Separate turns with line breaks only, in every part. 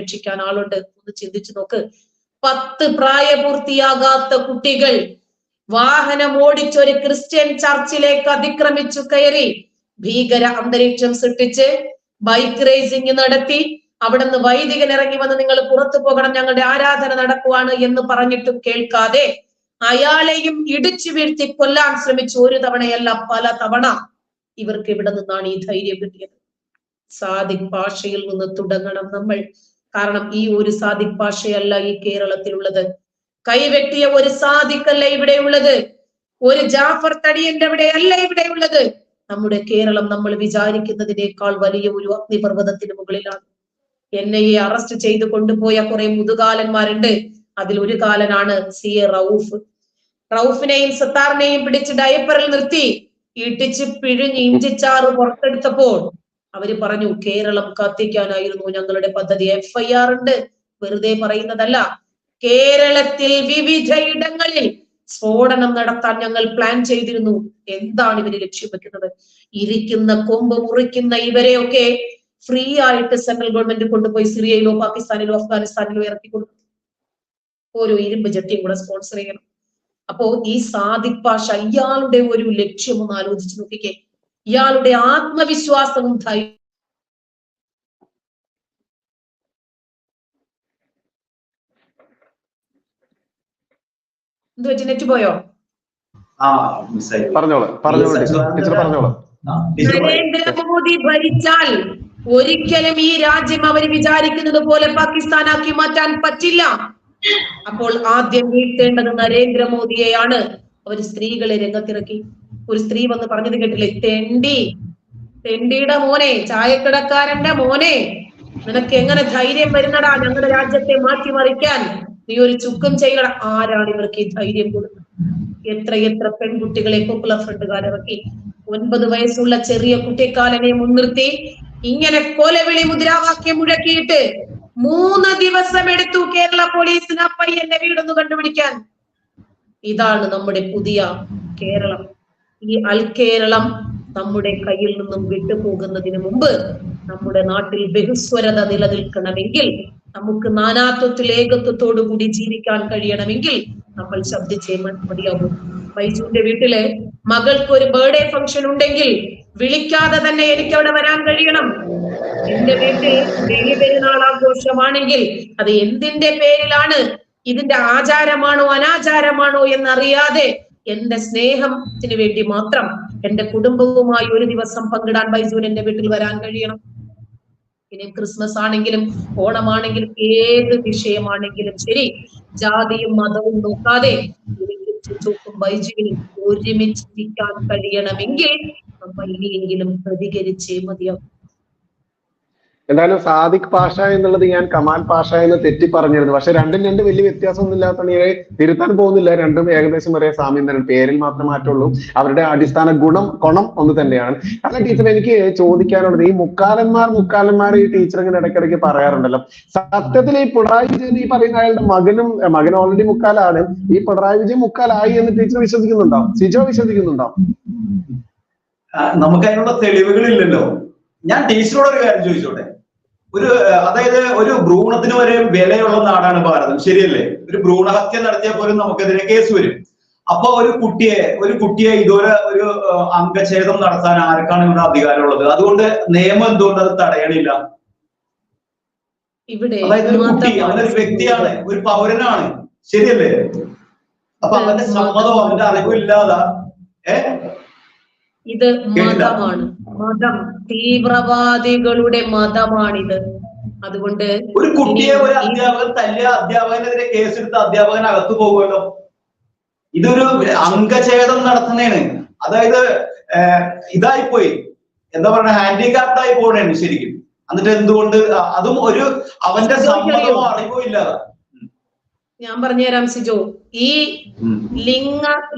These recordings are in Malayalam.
രക്ഷിക്കാൻ ആളുണ്ട്. ഒന്ന് ചിന്തിച്ചു നോക്ക്. 10 പ്രായപൂർത്തിയാകാത്ത കുട്ടികൾ വാഹനം ഓടിച്ചൊരു ക്രിസ്ത്യൻ ചർച്ചിലേക്ക് അതിക്രമിച്ചു കയറി ഭീകര അന്തരീക്ഷം സൃഷ്ടിച്ച് ബൈക്ക് റേസിംഗ് നടത്തി. അവിടുന്ന് വൈദികൻ ഇറങ്ങി വന്ന് നിങ്ങൾ പുറത്തു പോകണം, ഞങ്ങളുടെ ആരാധന നടക്കുവാണ് എന്ന് പറഞ്ഞിട്ടും കേൾക്കാതെ അയാളെയും ഇടിച്ചു വീഴ്ത്തി കൊല്ലാൻ ശ്രമിച്ചു. ഒരു തവണയല്ല, പല തവണ. ഇവർക്ക് ഇവിടെ നിന്നാണ് ഈ ധൈര്യം കിട്ടിയത്? സാദിഖ് പാഷയിൽ നിന്ന് തുടങ്ങണം നമ്മൾ. കാരണം ഈ ഒരു സാദിഖ് പാഷയല്ല ഈ കേരളത്തിലുള്ളത്. കൈവെട്ടിയ ഒരു സാദിഖല്ല ഇവിടെ ഉള്ളത്. ഒരു ജാഫർ തടിയന്റെ അവിടെ അല്ല ഇവിടെ ഉള്ളത്. നമ്മുടെ കേരളം നമ്മൾ വിചാരിക്കുന്നതിനേക്കാൾ വലിയ ഒരു അഗ്നിപർവ്വതത്തിന് മുകളിലാണ്. എൻഐഎ അറസ്റ്റ് ചെയ്ത് കൊണ്ടുപോയ കുറെ മുതുകാലന്മാരുണ്ട്. അതിൽ ഒരു കാലനാണ് CA റൌഫ്. റൌഫിനെയും സത്താറിനെയും പിടിച്ച് ഡയപ്പറിൽ നിർത്തി ഇടിച്ച് പിഴിഞ്ഞ് ഇഞ്ചിച്ചാറ് പുറത്തെടുത്തപ്പോൾ അവര് പറഞ്ഞു കേരളം കത്തിക്കാനായിരുന്നു ഞങ്ങളുടെ പദ്ധതി. FIR ഉണ്ട്, വെറുതെ പറയുന്നതല്ല. കേരളത്തിൽ വിവിധ ഇടങ്ങളിൽ സ്ഫോടനം നടത്താൻ ഞങ്ങൾ പ്ലാൻ ചെയ്തിരുന്നു. എന്താണ് ഇവര് ലക്ഷ്യം വെക്കുന്നത്? ഇരിക്കുന്ന കൊമ്പ് മുറിക്കുന്ന ഇവരെയൊക്കെ ഫ്രീ ആയിട്ട് സെൻട്രൽ ഗവൺമെന്റ് കൊണ്ടുപോയി സിറിയയിലോ പാകിസ്ഥാനിലോ അഫ്ഗാനിസ്ഥാനിലോ ഇറക്കി കൊടുക്കും. ഓരോ ഇരുമ്പ് ജട്ടിയും കൂടെ സ്പോൺസർ ചെയ്യണം. അപ്പോ ഈ സാദിഖ് പാഷ ഇയാളുടെ ഒരു ലക്ഷ്യം ഒന്ന് ആലോചിച്ച് നോക്കിക്കേ. ഇയാളുടെ ആത്മവിശ്വാസവും ധൈര്യം. എന്ത് പറ്റി? നെറ്റ് പോയോ? നരേന്ദ്രമോദി ഭരിച്ചാൽ ഒരിക്കലും ഈ രാജ്യം അവർ വിചാരിക്കുന്നത് പോലെ പാകിസ്ഥാനാക്കി മാറ്റാൻ പറ്റില്ല. അപ്പോൾ ആദ്യം വീഴ്ത്തേണ്ടത് നരേന്ദ്രമോദിയെയാണ്. അവർ സ്ത്രീകളെ രംഗത്തിറക്കി. ഒരു സ്ത്രീ വന്ന് പറഞ്ഞത് കേട്ടില്ലേ? തെണ്ടിയുടെ മോനെ, ചായക്കടക്കാരന്റെ മോനെ, നിനക്ക് എങ്ങനെ ധൈര്യം വരുന്നടാ ഞങ്ങളുടെ രാജ്യത്തെ മാറ്റിമറിക്കാൻ? നീ ഒരു ചുക്കും ചെയ്യണം. ആരാണ് ഇവർക്ക് ഈ ധൈര്യം കൊടുക്കുന്നത്? എത്ര പെൺകുട്ടികളെ പോപ്പുലർ ഫ്രണ്ടുകാരിറക്കി. 9 വയസ്സുള്ള ചെറിയ കുട്ടിക്കാലനെ മുൻനിർത്തി ഇങ്ങനെ കൊലവിളി മുദ്രാവാക്യം മുഴക്കിയിട്ട് 3 ദിവസം എടുത്തു കേരള പോലീസിന് ആ പയ്യന്റെ വീടൊന്ന് കണ്ടുപിടിക്കാൻ. ഇതാണ് നമ്മുടെ പുതിയ കേരളം. ഈ കേരളം നമ്മുടെ കയ്യിൽ നിന്നും വിട്ടുപോകുന്നതിന് മുമ്പ് നമ്മുടെ നാട്ടിൽ ബഹുസ്വരത നിലനിൽക്കണമെങ്കിൽ, നമുക്ക് നാനാത്വത്തിൽ ഏകത്വത്തോടു കൂടി ജീവിക്കാൻ കഴിയണമെങ്കിൽ നമ്മൾ ശബ്ദിച്ചേ മതിയാകും. ബൈജുവിന്റെ വീട്ടില് മകൾക്ക് ഒരു ബർത്ത്ഡേ ഫംഗ്ഷൻ ഉണ്ടെങ്കിൽ വിളിക്കാതെ തന്നെ എനിക്ക് അവിടെ വരാൻ കഴിയണം. എന്റെ വീട്ടിൽ ബലിപെരുന്നാൾ ആഘോഷമാണെങ്കിൽ അത് എന്തിന്റെ പേരിലാണ്, ഇതിന്റെ ആചാരമാണോ അനാചാരമാണോ എന്നറിയാതെ എന്റെ സ്നേഹത്തിന് വേണ്ടി മാത്രം എന്റെ കുടുംബവുമായി ഒരു ദിവസം പങ്കിടാൻ ബൈജുവിന് എന്റെ വീട്ടിൽ വരാൻ കഴിയണം. ഇനി ക്രിസ്മസ് ആണെങ്കിലും ഓണമാണെങ്കിലും ഏത് വിഷയമാണെങ്കിലും ശരി, ജാതിയും മതവും നോക്കാതെ ബൈജുവിന് ഒരുമിച്ചിരിക്കാൻ കഴിയണമെങ്കിൽ നമ്മൾ ഇനിയെങ്കിലും പ്രതികരിച്ചേ മതിയാവും.
എന്തായാലും സാദിഖ് പാഷ എന്നുള്ളത് ഞാൻ കമാൽ പാഷ എന്ന് തെറ്റി പറഞ്ഞിരുന്നു. പക്ഷെ രണ്ടും വലിയ വ്യത്യാസമൊന്നും ഇല്ലാത്തതാണ്. ഞാൻ തിരുത്താൻ പോകുന്നില്ല. രണ്ടും ഏകദേശം ഒരേ സാമ്യം തന്നെ. പേരിൽ മാത്രം മാറ്റുള്ളൂ. അവരുടെ അടിസ്ഥാന കൊണം ഒന്ന് തന്നെയാണ്. അല്ല ടീച്ചർ, എനിക്ക് ചോദിക്കാനുള്ളത്, ഈ മുക്കാലന്മാർ ഈ ടീച്ചർ ഇങ്ങനെ ഇടയ്ക്കിടയ്ക്ക് പറയാറുണ്ടല്ലോ. സത്യത്തിൽ ഈ പിണറായി വിജയൻ ഈ പറയുന്ന അയാളുടെ മകൻ ഓൾറെഡി മുക്കാലാണ്. ഈ പിണറായി വിജയൻ മുക്കാലായി എന്ന് ടീച്ചർ വിശ്വസിക്കുന്നുണ്ടോ? സിജോ വിശ്വസിക്കുന്നുണ്ടോ?
നമുക്ക് അതിനുള്ള തെളിവുകളില്ലല്ലോ. ഞാൻ ടീച്ചറോട് ഒരു കാര്യം ചോദിച്ചോട്ടെ. അതായത് ഒരു ഭ്രൂണത്തിന് വരെ വിലയുള്ള നാടാണ് ഭാരതം, ശരിയല്ലേ? ഒരു ഭ്രൂണഹത്യ നടത്തിയാൽ പോലും നമുക്കെതിരെ കേസ് വരും. അപ്പൊ ഒരു കുട്ടിയെ ഇതുവരെ ഒരു അംഗഛേദം നടത്താൻ ആർക്കാണ് ഇവിടെ അധികാരമുള്ളത്? അതുകൊണ്ട് നിയമം എന്തുകൊണ്ട് അത് തടയണില്ല? അതായത് ഒരു കുട്ടി, അവനൊരു വ്യക്തിയാണ്, ഒരു പൗരനാണ്, ശരിയല്ലേ? അപ്പൊ അവന്റെ സമ്മതവും അവന്റെ അറിവും ഇല്ലാതെ
ഇത് മതമാണ്. മതം, തീവ്രവാദികളുടെ മതമാണിത്. അതുകൊണ്ട്
ഒരു കുട്ടിയെ ഒരു അധ്യാപകൻ തല്ലിയ അധ്യാപകനെതിരെ കേസെടുത്ത അധ്യാപകൻ അകത്തു പോകുമല്ലോ. ഇതൊരു അംഗഛേദം നടത്തുന്നതാണ്. അതായത് ഇതായിപ്പോയി, എന്താ പറയുക, ഹാൻഡികാപ്ഡായി പോകണേണ് ശരിക്കും. എന്നിട്ട് എന്തുകൊണ്ട് അതും ഒരു അവന്റെ സമ്മതമോ അറിവോ ഇല്ലാതെ.
ഞാൻ പറഞ്ഞുതരാം സിജോ. ഈ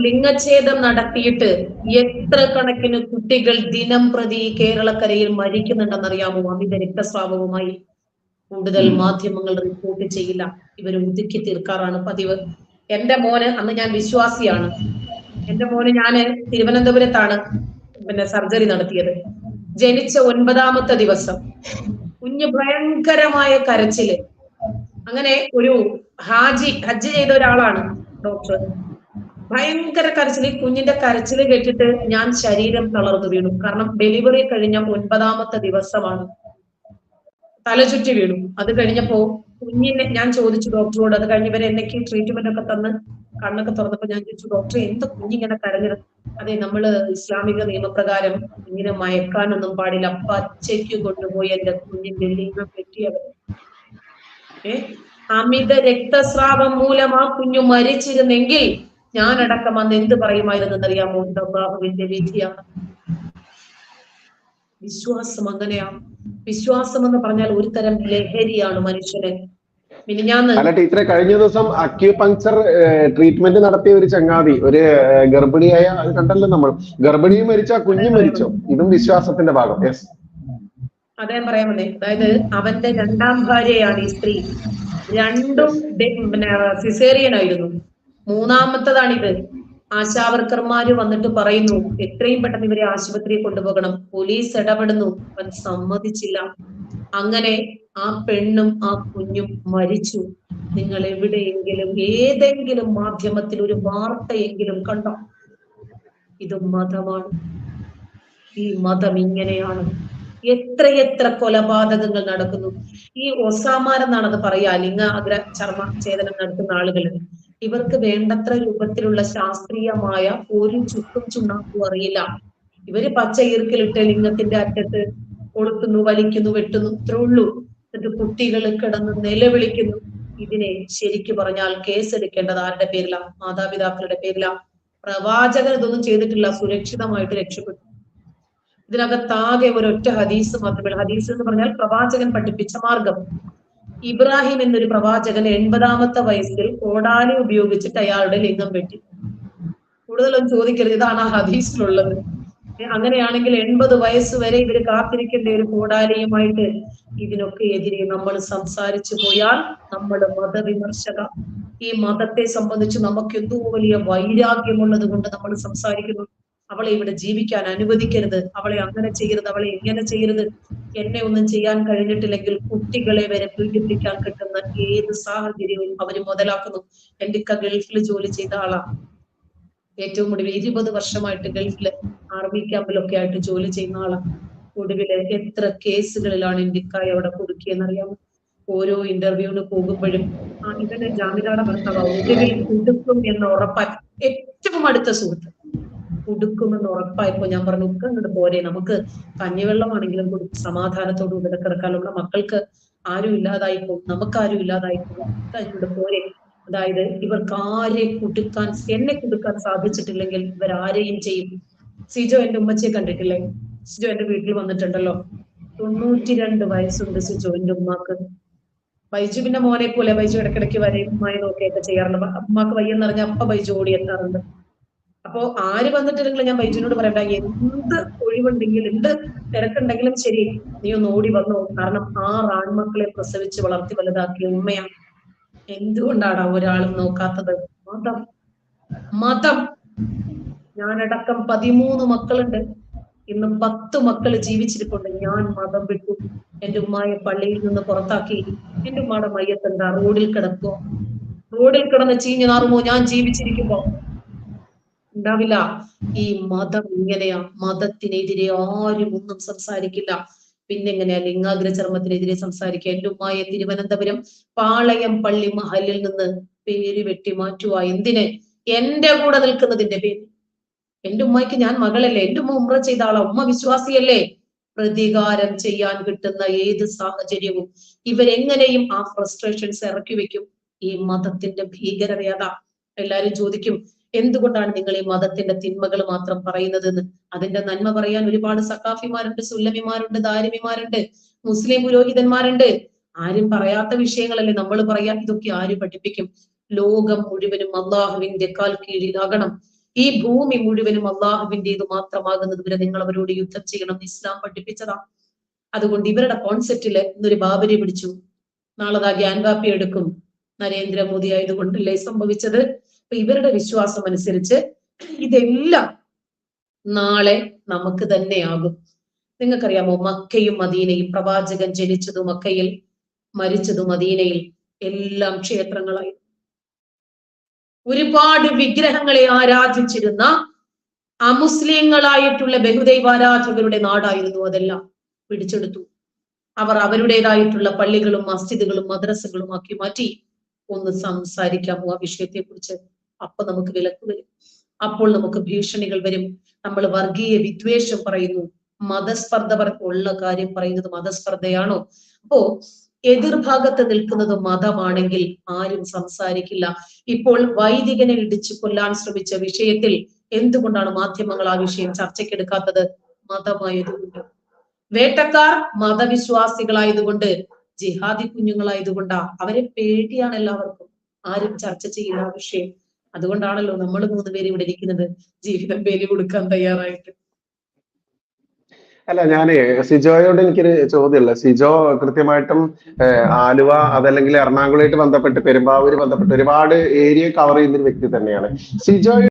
ലിംഗഛേദം നടത്തിയിട്ട് എത്ര കണക്കിന് കുട്ടികൾ ദിനം പ്രതി കേരളക്കരയിൽ മരിക്കുന്നുണ്ടെന്നറിയാമോ? അമിത രക്തസ്രാവവുമായി. കൂടുതൽ മാധ്യമങ്ങൾ റിപ്പോർട്ട് ചെയ്യില്ല. ഇവർ ഒതുക്കി തീർക്കാറാണ് പതിവ്. എന്റെ മോന്, അന്ന് ഞാൻ വിശ്വാസിയാണ്, എന്റെ മോന് ഞാന് തിരുവനന്തപുരത്താണ് സർജറി നടത്തിയത്. ജനിച്ച 9ാമത്തെ ദിവസം കുഞ്ഞ് ഭയങ്കരമായ കരച്ചില്. അങ്ങനെ ഒരു ഹജ്ജ് ചെയ്ത ഒരാളാണ് ഡോക്ടർ. ഭയങ്കര കരച്ചിൽ, കുഞ്ഞിന്റെ കരച്ചിൽ കേട്ടിട്ട് ഞാൻ ശരീരം തളർന്നു വീണു. കാരണം ഡെലിവറി കഴിഞ്ഞ 9ാമത്തെ ദിവസമാണ്. തലചുറ്റി വീണു. അത് കഴിഞ്ഞപ്പോ കുഞ്ഞിനെ ഞാൻ ചോദിച്ചു ഡോക്ടറോട്. അത് കഴിഞ്ഞവരെ എന്നേക്ക് ട്രീറ്റ്മെന്റ് ഒക്കെ തന്ന് കണ്ണൊക്കെ തുറന്നപ്പോ ഞാൻ ചോദിച്ചു, ഡോക്ടറെ എന്താ കുഞ്ഞിങ്ങനെ കരഞ്ഞത്? അതെ, നമ്മള് ഇസ്ലാമിക നിയമപ്രകാരം ഇങ്ങനെ മയക്കാനൊന്നും പാടില്ല. പച്ചയ്ക്ക് കൊണ്ടുപോയി എന്റെ കുഞ്ഞിന്റെ ലിംഗം വെട്ടിയവർ. അമിത രക്തസ്രാവം മൂലം ആ കുഞ്ഞു മരിച്ചിരുന്നെങ്കിൽ ഞാനടക്കം അന്ന് എന്ത് പറയുമായിരുന്നെന്നറിയാമോ? അല്ലാഹുവിന്റെ വിധിയാണ്. വിശ്വാസം അങ്ങനെയാണ്. വിശ്വാസം എന്ന് പറഞ്ഞാൽ ഒരു തരം ലഹരിയാണ് മനുഷ്യന്.
അല്ല ടീച്ചറെ, കഴിഞ്ഞ ദിവസം അക്യൂപങ്ക്ചർ ട്രീറ്റ്മെന്റ് നടത്തിയ ഒരു ചങ്ങാതി, ഒരു ഗർഭിണിയായ, അത് കണ്ടല്ലോ നമ്മൾ, ഗർഭിണിയും മരിച്ച കുഞ്ഞും മരിച്ചോ? ഇതും വിശ്വാസത്തിന്റെ ഭാഗം. യെസ്,
അതേ പറയാൻ വന്നേ. അതായത് അവന്റെ 2ാം ഭാര്യയാണ് ഈ സ്ത്രീ. രണ്ടും സിസേറിയൻ ആയിരുന്നു. 3ാമത്തതാണിത്. ആശാവർക്കർമാര് വന്നിട്ട് പറയുന്നു എത്രയും പെട്ടെന്ന് ഇവരെ ആശുപത്രിയിൽ കൊണ്ടുപോകണം. പോലീസ് ഇടപെടുന്നു, അവൻ സമ്മതിച്ചില്ല. അങ്ങനെ ആ പെണ്ണും ആ കുഞ്ഞും മരിച്ചു. നിങ്ങൾ എവിടെയെങ്കിലും ഏതെങ്കിലും മാധ്യമത്തിൽ ഒരു വാർത്തയെങ്കിലും കണ്ടോ? ഇത് മതമാണ്. ഈ മതം ഇങ്ങനെയാണ്. എത്രയെത്ര കൊലപാതകങ്ങൾ നടക്കുന്നു. ഈ ഒസാമാൻ എന്നാണത് പറയാ, ലിംഗാഗ്ര ചർമ്മ ഛേദനം നടത്തുന്ന ആളുകൾ. ഇവർക്ക് വേണ്ടത്ര രൂപത്തിലുള്ള ശാസ്ത്രീയമായ ഒരു ചുക്കും ചുണ്ണാക്കും അറിയില്ല. ഇവര് പച്ച ഈർക്കിലിട്ട് ലിംഗത്തിന്റെ അറ്റത്ത് കൊളുത്തുന്നു, വലിക്കുന്നു, വെട്ടുന്നു, ഇത്രേ ഉള്ളൂ. എന്നിട്ട് കുട്ടികൾ കിടന്ന് നിലവിളിക്കുന്നു. ഇതിനെ ശരിക്കു പറഞ്ഞാൽ കേസെടുക്കേണ്ടത് ആരുടെ പേരിലാ? മാതാപിതാക്കളുടെ പേരിലാ. പ്രവാചകൻ ഇതൊന്നും ചെയ്തിട്ടില്ല, സുരക്ഷിതമായിട്ട് രക്ഷപ്പെട്ടു. ഇതിനകത്താകെ ഒരൊറ്റ ഹദീസ് മാത്രമേ. ഹദീസ് എന്ന് പറഞ്ഞാൽ പ്രവാചകൻ പഠിപ്പിച്ച മാർഗം. ഇബ്രാഹിം എന്നൊരു പ്രവാചകൻ 80ാമത്തെ വയസ്സിൽ കോടാലി ഉപയോഗിച്ചിട്ട് അയാളുടെ ലിംഗം വെട്ടി. കൂടുതലൊന്നും ചോദിക്കരുത്, ഇതാണ് ആ ഹദീസിലുള്ളത്. അങ്ങനെയാണെങ്കിൽ 80 വയസ്സ് വരെ ഇവര് കാത്തിരിക്കേണ്ട ഒരു കോടാലിയുമായിട്ട്. ഇതിനൊക്കെ എതിരെ നമ്മൾ സംസാരിച്ചു പോയാൽ നമ്മൾ മതവിമർശക. ഈ മതത്തെ സംബന്ധിച്ച് നമുക്ക് എന്തോ വലിയ വൈരാഗ്യമുള്ളത് കൊണ്ട് നമ്മൾ സംസാരിക്കുന്നു. അവളെ ഇവിടെ ജീവിക്കാൻ അനുവദിക്കരുത്, അവളെ അങ്ങനെ ചെയ്യരുത്, അവളെ ഇങ്ങനെ ചെയ്യരുത്. എന്നെ ഒന്നും ചെയ്യാൻ കഴിഞ്ഞിട്ടില്ലെങ്കിൽ കുട്ടികളെ വരെ പീഡിപ്പിക്കാൻ കിട്ടുന്ന ഏത് സാഹചര്യവും അവര് മുതലാക്കുന്നു. എന്റെ ഗൾഫിൽ ജോലി ചെയ്ത ആളാ. ഏറ്റവും ഒടുവിൽ 20 വർഷമായിട്ട് ഗൾഫില് ആർമി ക്യാമ്പിലൊക്കെ ആയിട്ട് ജോലി ചെയ്യുന്ന ആളാ. ഒടുവില് എത്ര കേസുകളിലാണ് ഇന്ത്യക്കായി അവിടെ കുടുക്കിയെന്നറിയാമോ? ഓരോ ഇന്റർവ്യൂവിന് പോകുമ്പോഴും ഇവന്റെ ജാമ്യതയുടെ ഭർത്താവ് ഒടുവിൽ കുടുക്കും എന്ന് ഉറപ്പായി. ഏറ്റവും അടുത്ത സുഹൃത്ത് കൊടുക്കുമെന്ന് ഉറപ്പായപ്പോ ഞാൻ പറഞ്ഞു, ഒക്കെ അങ്ങോട്ട് പോരെ, നമുക്ക് കഞ്ഞിവെള്ളമാണെങ്കിലും കൊടുക്കും, സമാധാനത്തോട് ഇവിടെ കിടക്കാനുള്ള മക്കൾക്ക് ആരും ഇല്ലാതായിപ്പോ, നമുക്കാരും ഇല്ലാതായിപ്പോ, അങ്ങോട്ട് പോരെ. അതായത് ഇവർക്ക് ആരെ കുടുക്കാൻ, എന്നെ കുടുക്കാൻ സാധിച്ചിട്ടില്ലെങ്കിൽ ഇവരാരെയും ചെയ്യും. സിജോ എന്റെ ഉമ്മച്ചിയെ കണ്ടിട്ടില്ലേ? സിജോ എന്റെ വീട്ടിൽ വന്നിട്ടുണ്ടല്ലോ. 92 വയസ്സുണ്ട് സിജോ എന്റെ ഉമ്മാക്ക്. ബൈജുവിന്റെ മോനെ പോലെ ബൈജു ഇടയ്ക്കിടയ്ക്ക് വരെയും ഉമ്മായി നോക്കിയൊക്കെ ചെയ്യാറുണ്ട്. ഉമ്മാക്ക് വയ്യെന്നറിഞ്ഞ അപ്പ ബൈജു ഓടി എത്താറുണ്ട്. അപ്പോ ആര് വന്നിട്ടില്ലെങ്കിൽ ഞാൻ ബൈജുവിനോട് പറയണ്ട, എന്ത് ഒഴിവുണ്ടെങ്കിലും എന്ത് തിരക്കുണ്ടെങ്കിലും ശരി, നീ ഒന്ന് ഓടി വന്നോ. കാരണം 6 ആൺമക്കളെ പ്രസവിച്ച് വളർത്തി വലുതാക്കിയ ഉമ്മയാണ്. എന്തുകൊണ്ടാണ് ഒരാളും നോക്കാത്തത്? മതം. ഞാനടക്കം 13 മക്കളുണ്ട്. ഇന്ന് 10 മക്കള് ജീവിച്ചിരിപ്പുണ്ട്. ഞാൻ മതം വിട്ടു. എന്റെ ഉമ്മായെ പള്ളിയിൽ നിന്ന് പുറത്താക്കി. എന്റെ ഉമ്മയുടെ മയ്യത്തെന്താ റോഡിൽ കിടക്കോ? റോഡിൽ കിടന്ന് ചീഞ്ഞു നാറുമോ ഞാൻ ജീവിച്ചിരിക്കുമ്പോ? ഉണ്ടാവില്ല. ഈ മതം ഇങ്ങനെയാ. മതത്തിനെതിരെ ആരും ഒന്നും സംസാരിക്കില്ല. പിന്നെങ്ങനെയാ ലിംഗാഗ്ര ചർമ്മത്തിനെതിരെ സംസാരിക്കുക? എന്റെ ഉമ്മായെ തിരുവനന്തപുരം പാളയം പള്ളി മഹലിൽ നിന്ന് പേര് വെട്ടി മാറ്റുക. എന്തിന്? എന്റെ കൂടെ നിൽക്കുന്നതിന്റെ പേര്. എന്റെ ഉമ്മയ്ക്ക് ഞാൻ മകളല്ലേ? എന്റെ ഉമ്മ ഉംറ ചെയ്ത ആളാ, ഉമ്മ വിശ്വാസിയല്ലേ? പ്രതികാരം ചെയ്യാൻ കിട്ടുന്ന ഏത് സാഹചര്യവും ഇവരെങ്ങനെയും ആ ഫ്രസ്ട്രേഷൻസ് ഇറക്കി വെക്കും. ഈ മതത്തിന്റെ ഭീകരതയതാ. എല്ലാരും ചോദിക്കും, എന്തുകൊണ്ടാണ് നിങ്ങൾ ഈ മതത്തിന്റെ തിന്മകൾ മാത്രം പറയുന്നതെന്ന്? അതിന്റെ നന്മ പറയാൻ ഒരുപാട് സക്കാഫിമാരുണ്ട്, സുല്ലമിമാരുണ്ട്, ദാരിമിമാരുണ്ട്, മുസ്ലിം പുരോഹിതന്മാരുണ്ട്. ആരും പറയാത്ത വിഷയങ്ങളല്ലേ നമ്മൾ പറയാൻ. ഇതൊക്കെ ആര് പഠിപ്പിക്കും? ലോകം മുഴുവനും അള്ളാഹുവിന്റെ കാൽ കീഴിലാകണം. ഈ ഭൂമി മുഴുവനും അള്ളാഹുവിന്റേത് മാത്രമാകുന്നത് വരെ നിങ്ങൾ അവരോട് യുദ്ധം ചെയ്യണം. ഇസ്ലാം പഠിപ്പിച്ചതാ. അതുകൊണ്ട് ഇവരുടെ കോൺസെപ്റ്റില് ഇന്നൊരു ബാബരി പിടിച്ചു, നാളെ ഗ്യാൻവാപ്പി എടുക്കും. നരേന്ദ്രമോദി ആയതുകൊണ്ടല്ലേ സംഭവിച്ചത്. അപ്പൊ ഇവരുടെ വിശ്വാസം അനുസരിച്ച് ഇതെല്ലാം നാളെ നമുക്ക് തന്നെയാകും. നിങ്ങൾക്കറിയാമോ, മക്കയും മദീനയും, പ്രവാചകൻ ജനിച്ചതും മക്കയിൽ, മരിച്ചതും മദീനയിൽ. എല്ലാം ക്ഷേത്രങ്ങളായി. ഒരുപാട് വിഗ്രഹങ്ങളെ ആരാധിച്ചിരുന്ന അമുസ്ലിങ്ങളായിട്ടുള്ള ബഹുദൈവാരാധകരുടെ നാടായിരുന്നു അതെല്ലാം. പിടിച്ചെടുത്തു. അവർ അവരുടേതായിട്ടുള്ള പള്ളികളും മസ്ജിദുകളും മദ്രസകളും ആക്കി മാറ്റി. ഒന്ന് സംസാരിക്കാമോ ആ വിഷയത്തെ കുറിച്ച്? അപ്പൊ നമുക്ക് വിലക്ക് വരും, അപ്പോൾ നമുക്ക് ഭീഷണികൾ വരും. നമ്മൾ വർഗീയ വിദ്വേഷം പറയുന്നു, മതസ്പർദ്ധ ഉള്ള കാര്യം പറയുന്നത് മതസ്പർദ്ധയാണോ? അപ്പോ എതിർഭാഗത്ത് നിൽക്കുന്നത് മതമാണെങ്കിൽ ആരും സംസാരിക്കില്ല. ഇപ്പോൾ വൈദികനെ ഇടിച്ചു കൊല്ലാൻ ശ്രമിച്ച വിഷയത്തിൽ എന്തുകൊണ്ടാണ് മാധ്യമങ്ങൾ ആ വിഷയം ചർച്ചയ്ക്കെടുക്കാത്തത്? മതമായതുകൊണ്ട്. വേട്ടക്കാർ മതവിശ്വാസികളായതുകൊണ്ട്, ജിഹാദി കുഞ്ഞുങ്ങളായതുകൊണ്ടാ. അവരെ പേടിയാണ് എല്ലാവർക്കും. ആരും ചർച്ച ചെയ്യുന്ന ആ വിഷയം. അതുകൊണ്ടാണല്ലോ നമ്മൾ 3 പേര് ഇവിടെ ഇരിക്കുന്നത്, ജീവിതം ബലി കൊടുക്കാൻ തയ്യാറായിട്ട്.
അല്ല, ഞാനേ സിജോയോട് എനിക്കൊരു ചോദ്യമുള്ള. സിജോ കൃത്യമായിട്ടും ആലുവ അതല്ലെങ്കിൽ എറണാകുളമായിട്ട് ബന്ധപ്പെട്ട് പെരുമ്പാവൂര് ബന്ധപ്പെട്ട് ഒരുപാട് ഏരിയ കവർ ചെയ്യുന്ന ഒരു വ്യക്തി തന്നെയാണ്. സിജോ